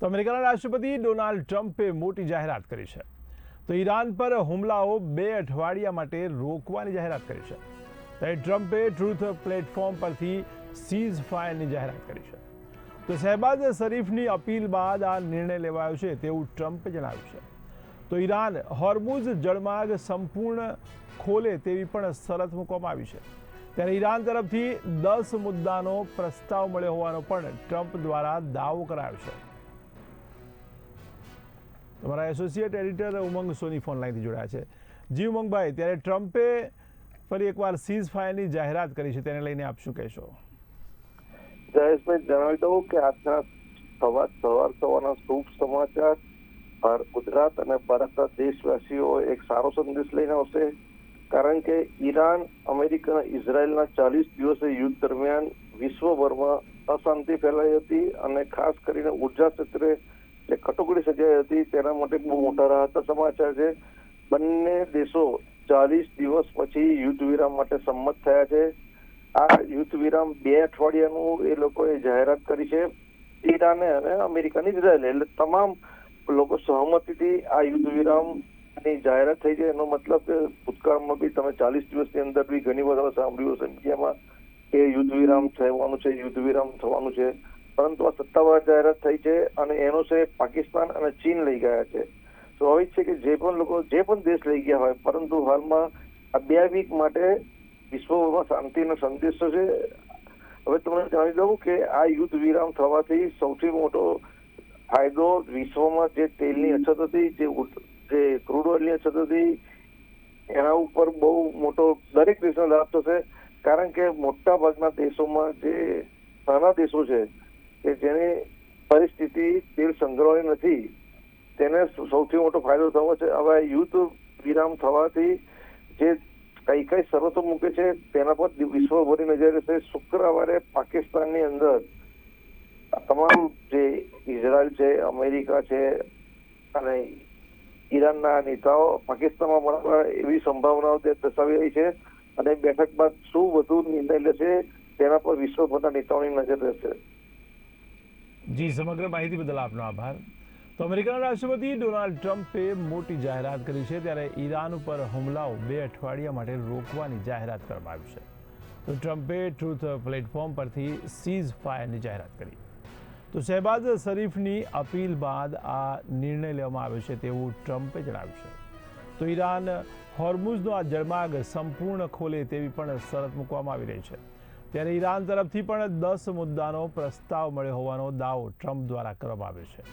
તો અમેરિકાના રાષ્ટ્રપતિ ડોનાલ્ડ ટ્રમ્પે મોટી જાહેરાત કરી છે. તો ઈરાન પર હુમલાઓ 2 અઠવાડિયા માટે રોકવાની જાહેરાત કરી છે. ત્યારે ટ્રમ્પે ટ્રુથ પ્લેટફોર્મ પરથી સીઝ ફાયરની જાહેરાત કરી છે. તો શહેબાઝ શરીફની અપીલ બાદ આ નિર્ણય લેવાયો છે તેવું ટ્રમ્પે જણાવ્યું છે. તો ઈરાન હોર્મુઝ જળમાર્ગ સંપૂર્ણ ખોલે તેવી પણ શરત મૂકવામાં આવી છે. ત્યારે ઈરાન તરફથી 10 મુદ્દાનો પ્રસ્તાવ મળ્યો હોવાનો પણ ટ્રમ્પ દ્વારા દાવો કરાયો છે. તમારા એસોસિએટ એડિટર ઉમંગ સોની ફોન લાઈનથી જોડાયા છે. જી ઉમંગભાઈ, ત્યારે ટ્રમ્પે ફરી એકવાર સીઝ ફાયરની જાહેરાત કરી છે, તેને લઈને આપ શું કહેશો? જયેશભાઈ, જણાવી દઉં કે આજના સવારના શુભ સમાચાર ગુજરાત અને ભારતના દેશવાસીઓ એક સારો સંદેશ લઈને આવશે. કારણ કે ઈરાન, અમેરિકા અને ઇઝરાયલના 40 દિવસીય યુદ્ધ દરમિયાન વિશ્વભરમાં અશાંતિ ફેલાઈ હતી અને ખાસ કરીને ઉર્જા ક્ષેત્રે જે કટોકટી સર્જાઈ હતી તેના માટે બહુ મોટા રાહતના સમાચાર છે. બંને દેશો 40 દિવસ પછી યુદ્ધ વિરામ માટે સંમત થયા છે. આ યુદ્ધ વિરામ 2 અઠવાડિયાનું એ લોકોએ જાહેરાત કરી છે. ઈરાને અને અમેરિકા અને ઇઝરાયલ એટલે તમામ લોકો સહમતિથી આ યુદ્ધ વિરામની જાહેરાત થઈ છે. એનો મતલબ કે ભૂતકાળમાં બી તમે 40 દિવસની અંદર બી ઘણી વાર સાંભળ્યું હશે મીડિયામાં કે યુદ્ધ વિરામ થવાનું છે, યુદ્ધ વિરામ થવાનું છે. પરંતુ આ સત્તાવાર જાહેરાત થઈ છે અને એનો છે પાકિસ્તાન અને ચીન લઈ ગયા છે. સ્વાભાવિક છે કે જે પણ દેશ લઈ ગયા હોય, પરંતુ હાલમાં આ 2 વીક માટે વિશ્વભરમાં શાંતિનો સંદેશો છે. હવે તમને જણાવી દઉં કે આ યુદ્ધ વિરામ થવાથી સૌથી મોટો ફાયદો વિશ્વમાં જે તેલની અછત હતી, જે ક્રૂડ ઓઇલની અછત હતી, એના ઉપર બહુ મોટો દરેક દેશનો લાભ થશે. કારણ કે મોટા ભાગના દેશોમાં જે નાના દેશો છે કે જેની પરિસ્થિતિ તેલ સંગ્રહવાની નથી, તેને સૌથી મોટો ફાયદો થવો છે. હવે યુદ્ધ વિરામ થવાથી જે કઈ શરતો મૂકે છે તેના પર વિશ્વભરની નજર રહેશે. શુક્રવારે પાકિસ્તાનની અંદર તમામ જે ઇઝરાયલ છે, અમેરિકા છે અને ઈરાનના નેતાઓ પાકિસ્તાનમાં મળવા એવી સંભાવનાઓ દર્શાવી રહી છે. અને બેઠક બાદ શું વધુ નિર્ણય લેશે તેના પર વિશ્વભરના નેતાઓની નજર રહેશે. જી, સમગ્ર માહિતી બદલ આપનો આભાર. તો અમેરિકાના રાષ્ટ્રપતિ ડોનાલ્ડ ટ્રમ્પે મોટી જાહેરાત કરી છે. ત્યારે ઈરાન ઉપર હુમલાઓ 2 અઠવાડિયા માટે રોકવાની જાહેરાત કરવામાં આવી છે. તો ટ્રમ્પે ટ્રુથ પ્લેટફોર્મ પરથી સીઝ ફાયરની જાહેરાત કરી. તો શહેબાઝ શરીફની અપીલ બાદ આ નિર્ણય લેવામાં આવ્યો છે તેવું ટ્રમ્પે જણાવ્યું છે. તો ઈરાન હોર્મુઝનો આ જળમાર્ગ સંપૂર્ણ ખોલે તેવી પણ શરત મૂકવામાં આવી રહી છે. ત્યારે ઈરાન તરફથી પણ 10 મુદ્દાનો પ્રસ્તાવ મળ્યો હોવાનો દાવો ટ્રમ્પ દ્વારા કરવામાં આવ્યો છે.